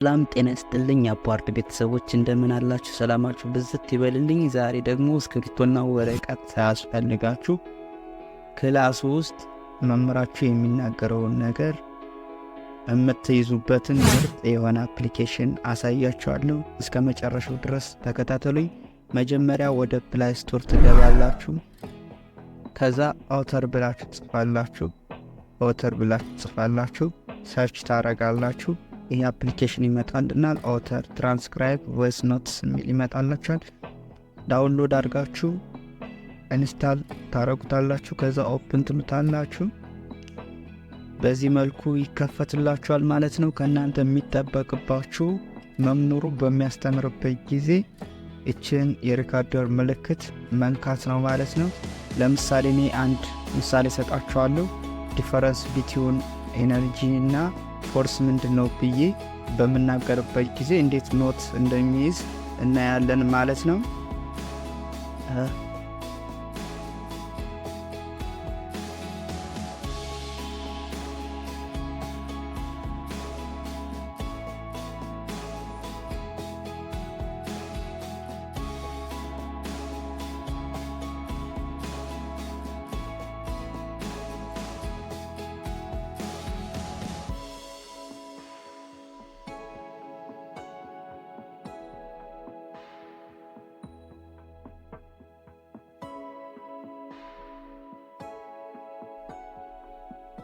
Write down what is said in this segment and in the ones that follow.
ሰላም ጤና ይስጥልኝ አፓርት ቤተሰቦች እንደምን አላችሁ? ሰላማችሁ ብዝት ይበልልኝ። ዛሬ ደግሞ እስክብሪቶና ወረቀት ሳያስፈልጋችሁ ክላስ ውስጥ መምህራችሁ የሚናገረውን ነገር የምትይዙበትን ምርጥ የሆነ አፕሊኬሽን አሳያችኋለሁ። እስከ መጨረሻው ድረስ ተከታተሉኝ። መጀመሪያ ወደ ፕላይ ስቶር ትገባላችሁ። ከዛ አውተር ብላችሁ ትጽፋላችሁ። ሰርች ታረጋላችሁ። ይህ አፕሊኬሽን ይመጣልናል። አውተር ትራንስክራይብ ቮይስ ኖትስ የሚል ይመጣላችኋል። ዳውንሎድ አድርጋችሁ ኢንስታል ታረጉታላችሁ። ከዛ ኦፕን ትሉታላችሁ። በዚህ መልኩ ይከፈትላችኋል ማለት ነው። ከእናንተ የሚጠበቅባችሁ መምህሩ በሚያስተምርበት ጊዜ እችን የሪካርደር ምልክት መንካት ነው ማለት ነው። ለምሳሌ እኔ አንድ ምሳሌ ሰጣችኋለሁ። ዲፈረንስ ቢትዊን ኤነርጂ እና ፎርስ ምንድነው ብዬ በመናገርበት ጊዜ እንዴት ኖት እንደሚይዝ እናያለን ማለት ነው።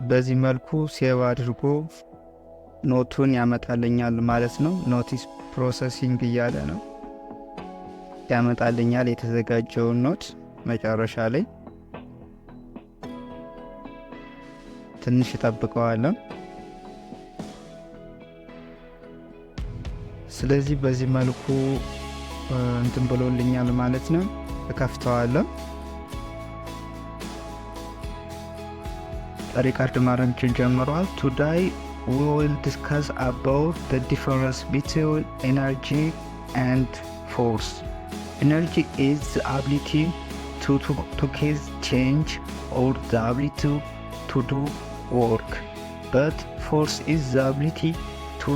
በዚህ መልኩ ሴቭ አድርጎ ኖቱን ያመጣልኛል ማለት ነው። ኖቲስ ፕሮሰሲንግ እያለ ነው ያመጣልኛል የተዘጋጀውን ኖት። መጨረሻ ላይ ትንሽ እጠብቀዋለሁ። ስለዚህ በዚህ መልኩ እንትን ብሎልኛል ማለት ነው። እከፍተዋለሁ። ሪካርድ ማድረግ ጀምሯል። Today we will discuss about the difference between energy and force. Energy is the ability to cause change or the ability to do work, but force is the ability to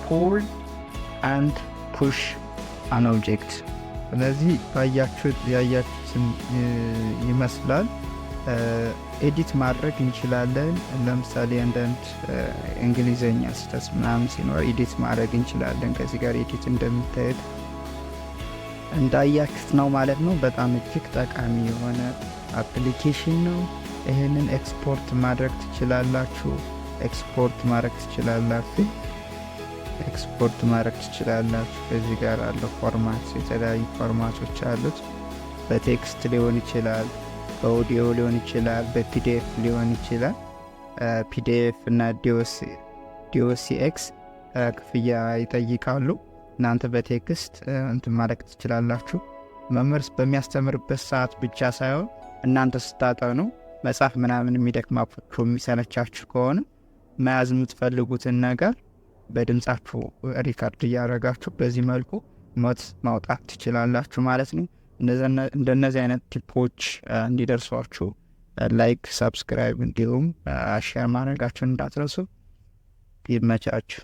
pull and push an object. ስለዚህ ያያችሁት ይመስላል። ኤዲት ማድረግ እንችላለን። ለምሳሌ አንዳንድ እንግሊዘኛ ስህተት ምናምን ሲኖር ኤዲት ማድረግ እንችላለን። ከዚህ ጋር ኤዲት እንደምታዩት እንዳያችሁት ነው ማለት ነው። በጣም እጅግ ጠቃሚ የሆነ አፕሊኬሽን ነው። ይህንን ኤክስፖርት ማድረግ ትችላላችሁ። ከዚህ ጋር አለው ፎርማት፣ የተለያዩ ፎርማቶች አሉት። በቴክስት ሊሆን ይችላል፣ በኦዲዮ ሊሆን ይችላል፣ በፒዲኤፍ ሊሆን ይችላል። ፒዲኤፍ እና ዲኦሲኤክስ ክፍያ ይጠይቃሉ። እናንተ በቴክስት እንትን ማድረግ ትችላላችሁ። መምህር በሚያስተምርበት ሰዓት ብቻ ሳይሆን እናንተ ስታጠኑ መጻፍ ምናምን የሚደክማችሁ የሚሰለቻችሁ ከሆነ መያዝ የምትፈልጉትን ነገር በድምጻችሁ ሪካርድ እያደረጋችሁ በዚህ መልኩ ኖት ማውጣት ትችላላችሁ ማለት ነው። እንደነዚህ አይነት ቲፖች እንዲደርሷችሁ ላይክ፣ ሰብስክራይብ እንዲሁም ሼር ማድረጋችሁን እንዳትረሱ። ይመቻችሁ።